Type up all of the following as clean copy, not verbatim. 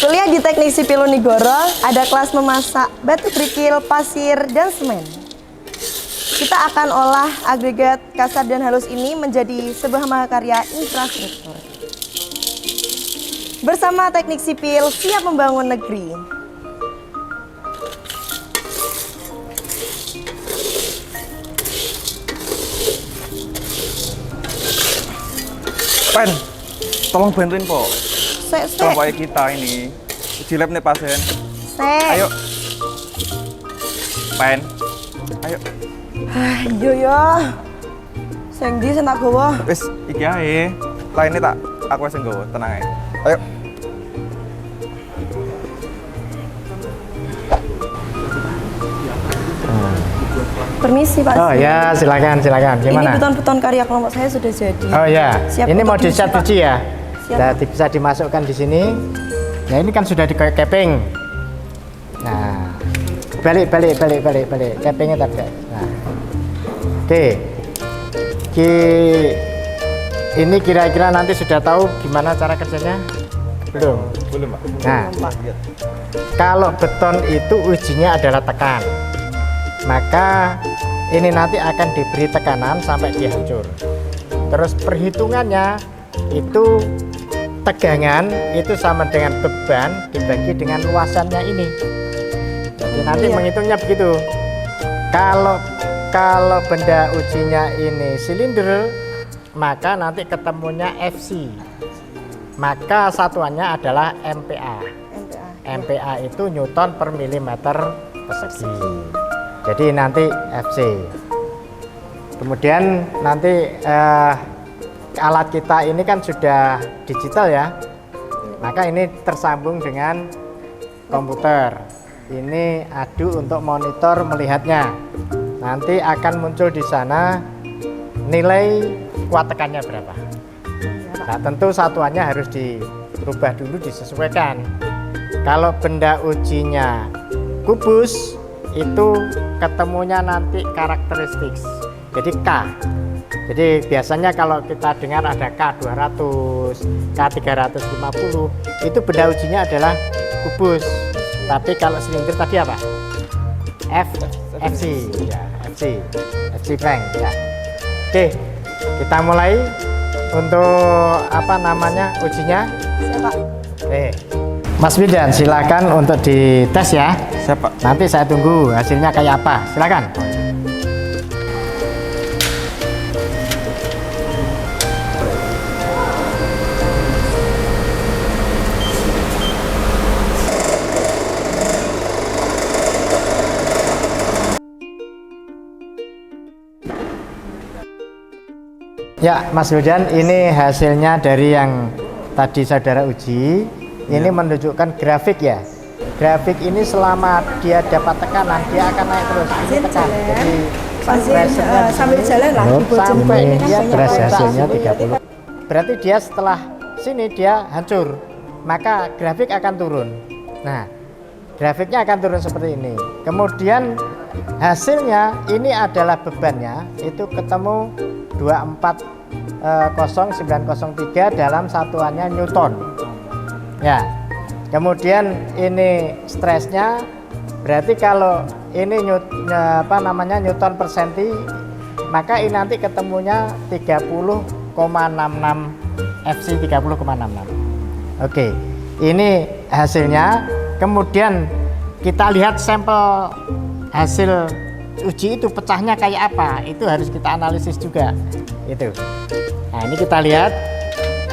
Kuliah di Teknik Sipil Unigoro, ada kelas memasak batu kerikil, pasir, dan semen. Kita akan olah agregat kasar dan halus ini menjadi sebuah mahakarya infrastruktur. Bersama Teknik Sipil siap membangun negeri. Pen, tolong bantuin po. Sek. Kita ini uji lab nih pasien. Sek. Ayo. Pen. Ayo. Ayo ya. Sing ndi sing tak gawa? Wis, iki ae. Lainnya tak aku sing nggawa, tenang ae. Ayo. Permisi Pak. Oh ya, silakan. Gimana? Ini beton-beton karya kelompok saya sudah jadi. Oh ya, Siap ini mau untuk dicat diisi, Pak. uji ya? Siap. Jadi bisa dimasukkan di sini. Nah ini kan sudah di capping. Nah, balik. Cappingnya tadi. Nah, oke. Ini kira-kira nanti sudah tahu gimana cara kerjanya? Belum. Pak. Nah, kalau beton itu ujinya adalah tekan, maka ini nanti akan diberi tekanan sampai dia hancur. Terus perhitungannya itu tegangan itu sama dengan beban dibagi dengan luasannya ini. Jadi nanti menghitungnya begitu. Kalau benda ujinya ini silinder, maka nanti ketemunya FC. Maka satuannya adalah MPa. MPa itu Newton per milimeter persegi. Jadi nanti FC. Kemudian nanti alat kita ini kan sudah digital ya. Maka ini tersambung dengan komputer. Ini adu untuk monitor melihatnya. Nanti akan muncul di sana nilai kuat tekannya berapa. Nah, tentu satuannya harus dirubah dulu, disesuaikan. Kalau benda ujinya kubus, itu ketemunya nanti karakteristik, jadi K. Jadi biasanya kalau kita dengar ada K200, K350, itu benda ujinya adalah kubus. Tapi kalau silinder tadi apa? FC, ya, FC frank, ya. Oke, kita mulai untuk ujinya. Siap, Pak. Oke. Mas Wildan, silakan untuk dites ya. Siapa? Nanti saya tunggu hasilnya kayak apa. Silakan. Ya, Mas Wildan, ini hasilnya dari yang tadi saudara uji. Ini menunjukkan grafik ya. Grafik ini selama dia dapat tekanan, dia akan naik terus. Ini tekan. Jadi Sambil jalan lah. sampai dia beras hasilnya 30. Berarti dia setelah sini dia hancur. Maka grafik akan turun. Nah, grafiknya akan turun seperti ini. Kemudian hasilnya ini adalah bebannya, itu ketemu 240903 dalam satuannya Newton. Ya, kemudian ini stresnya, berarti kalau ini Newton per senti, maka ini nanti ketemunya 30,66 FC 30,66. Oke, ini hasilnya. Kemudian kita lihat sampel hasil uji itu pecahnya kayak apa, itu harus kita analisis juga. Itu. Nah, ini kita lihat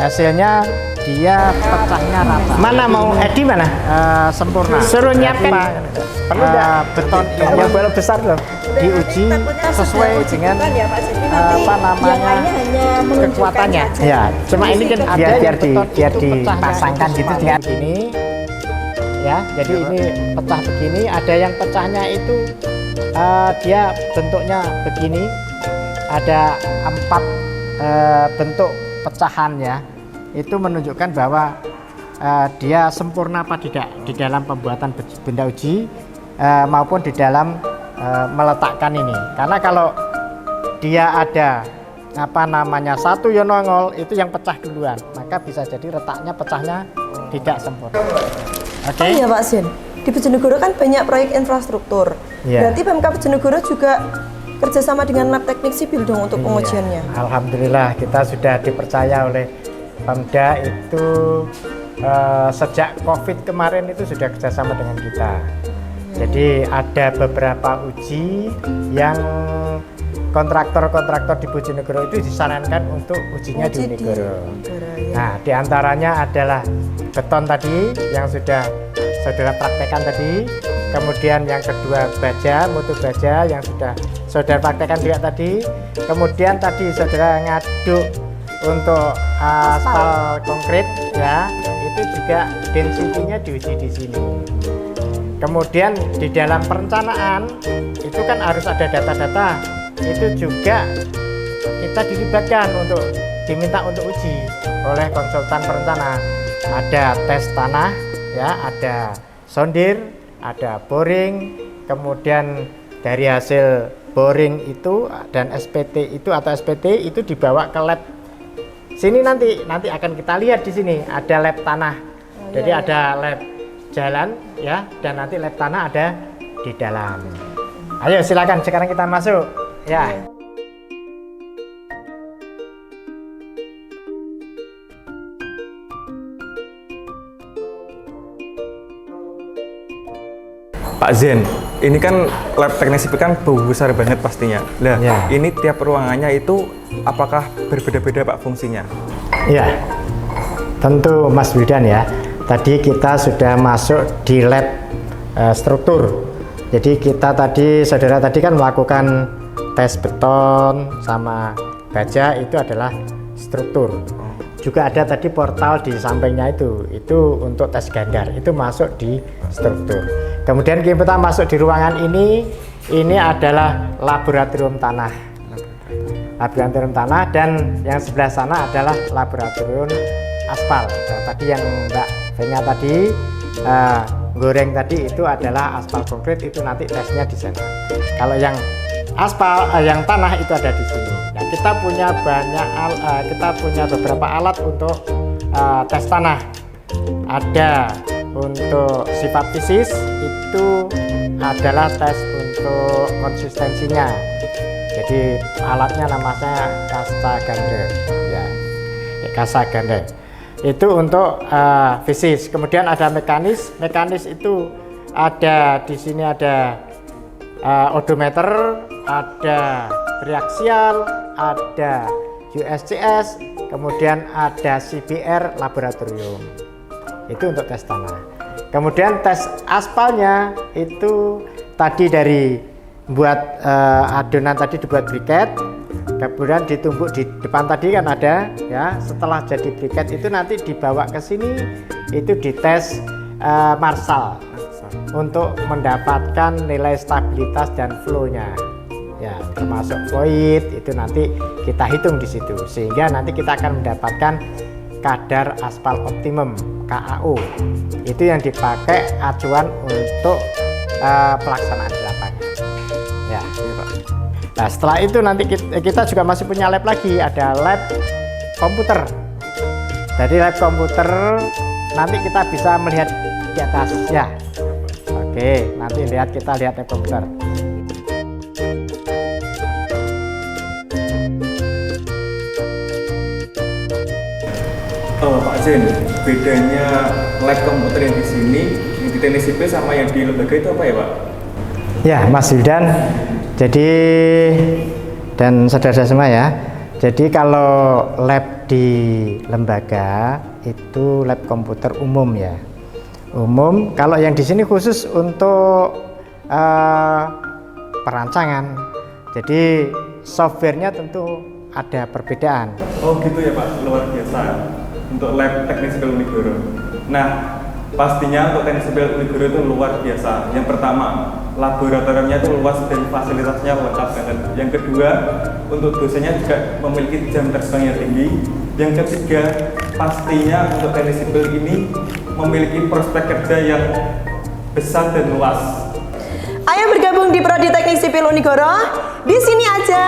hasilnya. Dia pecahnya rata. Mana mau Edi mana? Sempurna. Suruh nyiapkan. Perlu beton ini Yang besar loh. diuji sesuai dengan kekuatannya. Ya, cuma ini kan biar dipasangkan gitu dengan gini. Ya, jadi ini pecah begini. Ada yang pecahnya itu dia bentuknya begini. Ada 4 bentuk pecahan ya. Itu menunjukkan bahwa dia sempurna apa tidak di dalam pembuatan benda uji maupun di dalam meletakkan ini. Karena kalau dia ada satu yang nongol, itu yang pecah duluan, maka bisa jadi retaknya pecahnya tidak sempurna. Oke. Oh iya Pak Zen, di Bojonegoro kan banyak proyek infrastruktur. Iya. Berarti Pemkab Bojonegoro juga kerjasama dengan lab teknik sipil dong untuk pengujiannya. Iya, alhamdulillah kita sudah dipercaya oleh Pemda itu sejak COVID kemarin itu sudah kerjasama dengan kita. Jadi ada beberapa uji yang kontraktor-kontraktor di Bojonegoro itu disarankan untuk ujinya di Unigoro. Ya. Nah, diantaranya adalah beton tadi yang sudah saudara praktekkan tadi, kemudian yang kedua baja, mutu baja yang sudah saudara praktekkan juga tadi, kemudian tadi saudara ngaduk untuk aspal konkret ya, itu juga density-nya diuji di sini. Kemudian di dalam perencanaan itu kan harus ada data-data, itu juga kita dilibatkan untuk diminta untuk uji oleh konsultan perencana. Ada tes tanah ya, ada sondir, ada boring, kemudian dari hasil boring itu dan SPT itu atau SPT itu dibawa ke lab sini, nanti akan kita lihat di sini ada lab tanah. Jadi ada lab jalan ya, dan nanti lab tanah ada di dalam. Ayo silakan sekarang kita masuk ya. Pak Zen, ini kan lab teknik sipil kan besar banget pastinya. Lah, Ya. ini tiap ruangannya itu apakah berbeda-beda Pak fungsinya? Ya, tentu Mas Wildan ya. Tadi kita sudah masuk di lab struktur. Jadi kita tadi, saudara tadi kan melakukan tes beton sama baja, itu adalah struktur. Juga ada tadi portal di sampingnya itu untuk tes gandar, itu masuk di struktur. Kemudian kita masuk di ruangan ini adalah laboratorium tanah. Laboratorium tanah, dan yang sebelah sana adalah laboratorium aspal. Nah, tadi yang Mbak Venya tadi goreng tadi itu adalah aspal konkret, itu nanti tesnya di sana. Kalau yang aspal yang tanah itu ada di sini. Nah, kita punya kita punya beberapa alat untuk tes tanah. Ada untuk sifat fisis, itu adalah tes untuk konsistensinya. Jadi alatnya namanya Kasagandre ya, Kasagandre. Itu untuk fisis. Kemudian ada mekanis itu ada di sini, ada odometer, ada reaksial, ada USCS, kemudian ada CBR laboratorium. Itu untuk tes tanah. Kemudian tes aspalnya itu tadi dari buat adonan tadi dibuat briket, kemudian ditumbuk di depan tadi kan ada ya. Setelah jadi briket itu nanti dibawa ke sini, itu dites marsal untuk mendapatkan nilai stabilitas dan flow-nya. Ya, termasuk void itu nanti kita hitung di situ, sehingga nanti kita akan mendapatkan kadar aspal optimum KAO. Itu yang dipakai acuan untuk pelaksanaan di lapangan. Ya, gitu Pak. Nah, setelah itu nanti kita juga masih punya lab lagi, ada lab komputer. Jadi lab komputer nanti kita bisa melihat di atas ya. Oke, nanti kita lihat lab komputer. Oh, Pak Zen, bedanya lab komputer yang di sini, yang di teknik sipil sama yang di lembaga itu apa ya Pak? Ya, Mas Wildan. Jadi dan saudara semua ya. Jadi kalau lab di lembaga itu lab komputer umum ya. Umum. Kalau yang di sini khusus untuk perancangan. Jadi softwarenya tentu ada perbedaan. Oh gitu ya Pak, luar biasa. Untuk lab teknik sipil Unigoro. Nah, pastinya untuk teknik sipil Unigoro itu luar biasa. Yang pertama, laboratoriumnya itu luas dan fasilitasnya lengkap banget. Yang kedua, untuk dosennya juga memiliki jam terbang yang tinggi. Yang ketiga, pastinya untuk teknik sipil ini memiliki prospek kerja yang besar dan luas. Ayo bergabung di Prodi Teknik Sipil Unigoro. Di sini aja.